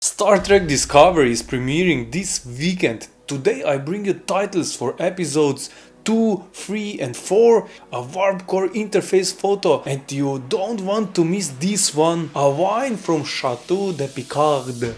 Star Trek Discovery is premiering this weekend. Today I bring you titles for episodes 2, 3 and 4, a warp core interface photo, and you don't want to miss this one, a wine from Chateau de Picards.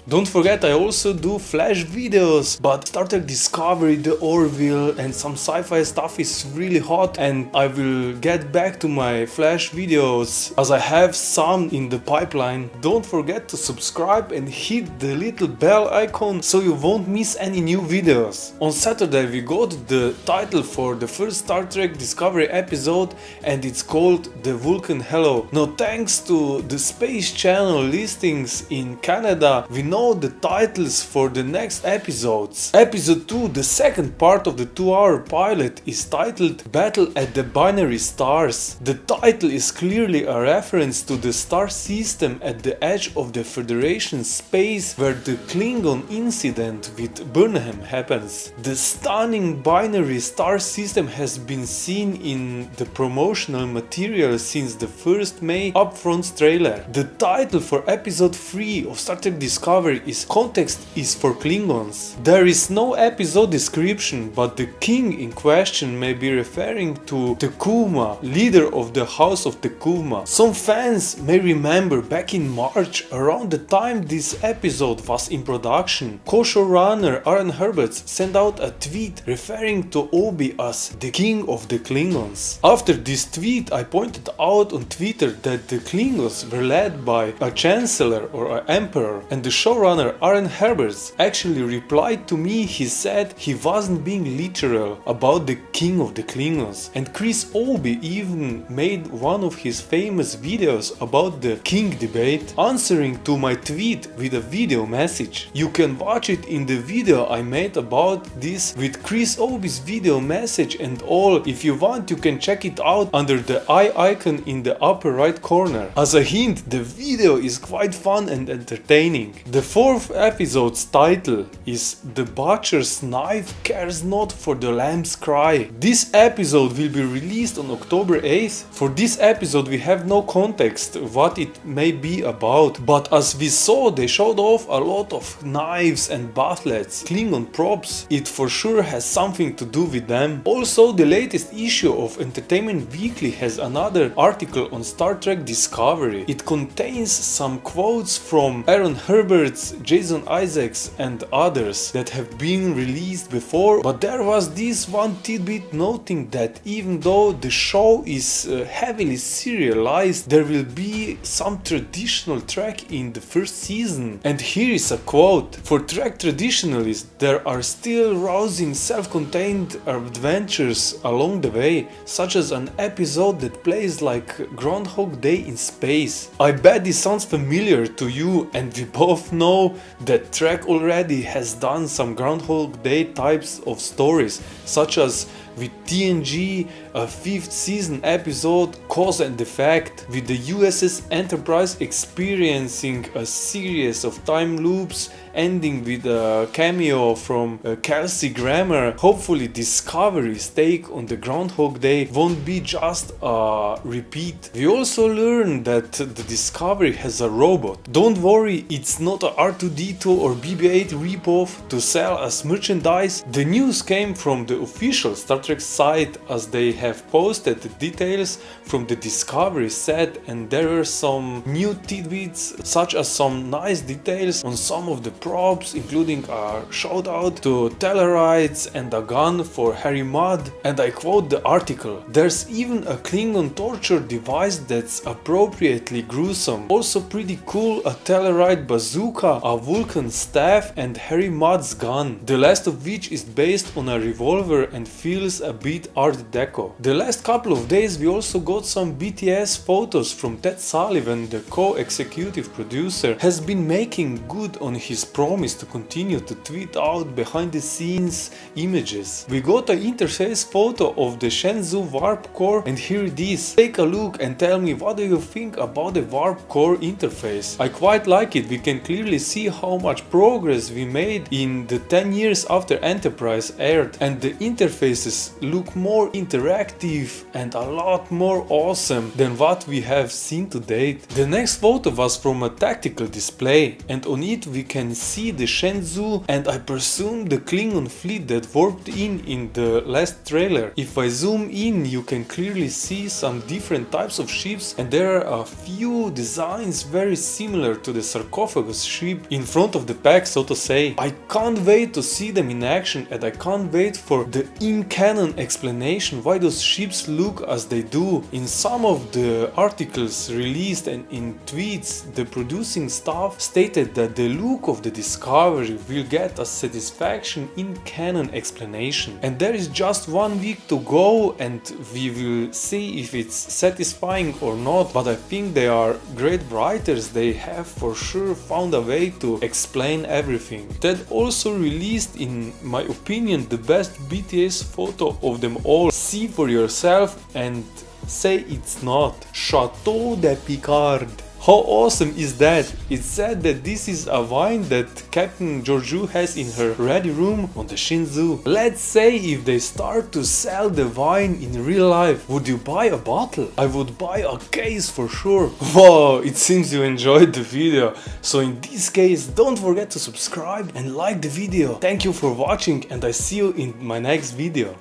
Don't forget I also do flash videos, but Star Trek Discovery, the Orville and some sci-fi stuff is really hot, and I will get back to my flash videos as I have some in the pipeline. Don't forget to subscribe and hit the little bell icon so you won't miss any new videos. On Saturday we got the title for the first Star Trek Discovery episode and it's called The Vulcan Hello. Now thanks to the Space Channel listings in Canada, we know the titles for the next episodes. Episode 2, the second part of the 2-hour pilot, is titled Battle at the Binary Stars. The title is clearly a reference to the star system at the edge of the Federation space where the Klingon incident with Burnham happens. The stunning binary star system has been seen in the promotional material since the first May upfront trailer. The title for episode 3 of Star Trek Discovery is Context is for Klingons. There is no episode description, but the king in question may be referring to Tekuma, leader of the House of Tekuma. Some fans may remember back in March, around the time this episode was in production, co-showrunner Aaron Herberts sent out a tweet referring to Obi as the king of the Klingons. After this tweet I pointed out on Twitter that the Klingons were led by a chancellor or an emperor, and the showrunner Aaron Herberts actually replied to me. He said he wasn't being literal about the king of the Klingons, and Chris Obi even made one of his famous videos about the king debate, answering to my tweet with a video message. You can watch it in the video I made about this with Chris Obi's video message and all. If you want, you can check it out under the eye icon in the upper right corner. As a hint, the video is quite fun and entertaining. The fourth episode's title is The Butcher's Knife Cares Not for the Lamb's Cry. This episode will be released on October 8th. For this episode we have no context what it may be about, but as we saw they showed off a lot of knives and battlets, Klingon props. It for sure has something to do with them. Also, the latest issue of Entertainment Weekly has another article on Star Trek Discovery. It contains some quotes from Aaron Herberts, Jason Isaacs and others that have been released before, but there was this one tidbit noting that even though the show is heavily serialized, there will be some traditional Trek in the first season. And here is a quote: "For Trek traditionalists, there are still rousing self-contained adventures along the way, such as an episode that plays like Groundhog Day in space." I bet this sounds familiar to you, and we both know that Trek already has done some Groundhog Day types of stories, such as with TNG, a 5th season episode Cause and Effect, with the USS Enterprise experiencing a series of time loops ending with a cameo from Kelsey Grammer. Hopefully Discovery's take on the Groundhog Day won't be just a repeat. We also learned that the Discovery has a robot. Don't worry, it's not a R2-D2 or BB-8 ripoff to sell as merchandise. The news came from the official Star Trek site, as they have posted the details from the Discovery set, and there were some new tidbits such as some nice details on some of the props, including a shout out to Tellarites and a gun for Harry Mudd, and I quote the article: "There's even a Klingon torture device that's appropriately gruesome. Also pretty cool, a Tellarite bazooka, a Vulcan staff and Harry Mudd's gun, the last of which is based on a revolver and feels a bit Art Deco." The last couple of days we also got some BTS photos from Ted Sullivan. The co-executive producer has been making good on his promised to continue to tweet out behind the scenes images. We got an interface photo of the Shenzou warp core, and here it is. Take a look and tell me what do you think about the warp core interface. I quite like it. We can clearly see how much progress we made in the 10 years after Enterprise aired, and the interfaces look more interactive and a lot more awesome than what we have seen to date. The next photo was from a tactical display, and on it we can see the Shenzou and I presume the Klingon fleet that warped in the last trailer. If I zoom in, you can clearly see some different types of ships, and there are a few designs very similar to the sarcophagus ship in front of the pack, so to say. I can't wait to see them in action, and I can't wait for the in-canon explanation why those ships look as they do. In some of the articles released and in tweets, the producing staff stated that the look of the Discovery will get a satisfaction in-canon explanation. And there is just 1 week to go, and we will see if it's satisfying or not, but I think they are great writers. They have for sure found a way to explain everything. Ted also released, in my opinion, the best BTS photo of them all. See for yourself and say it's not. Chateau de Picard. How awesome is that? It's said that this is a wine that Captain Georgiou has in her ready room on the Shenzou. Let's say if they start to sell the wine in real life, would you buy a bottle? I would buy a case for sure. Wow, it seems you enjoyed the video. So in this case, don't forget to subscribe and like the video. Thank you for watching, and I see you in my next video.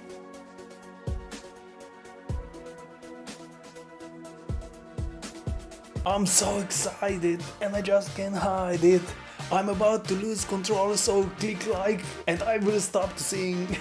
I'm so excited and I just can't hide it. I'm about to lose control, so click like and I will stop to sing.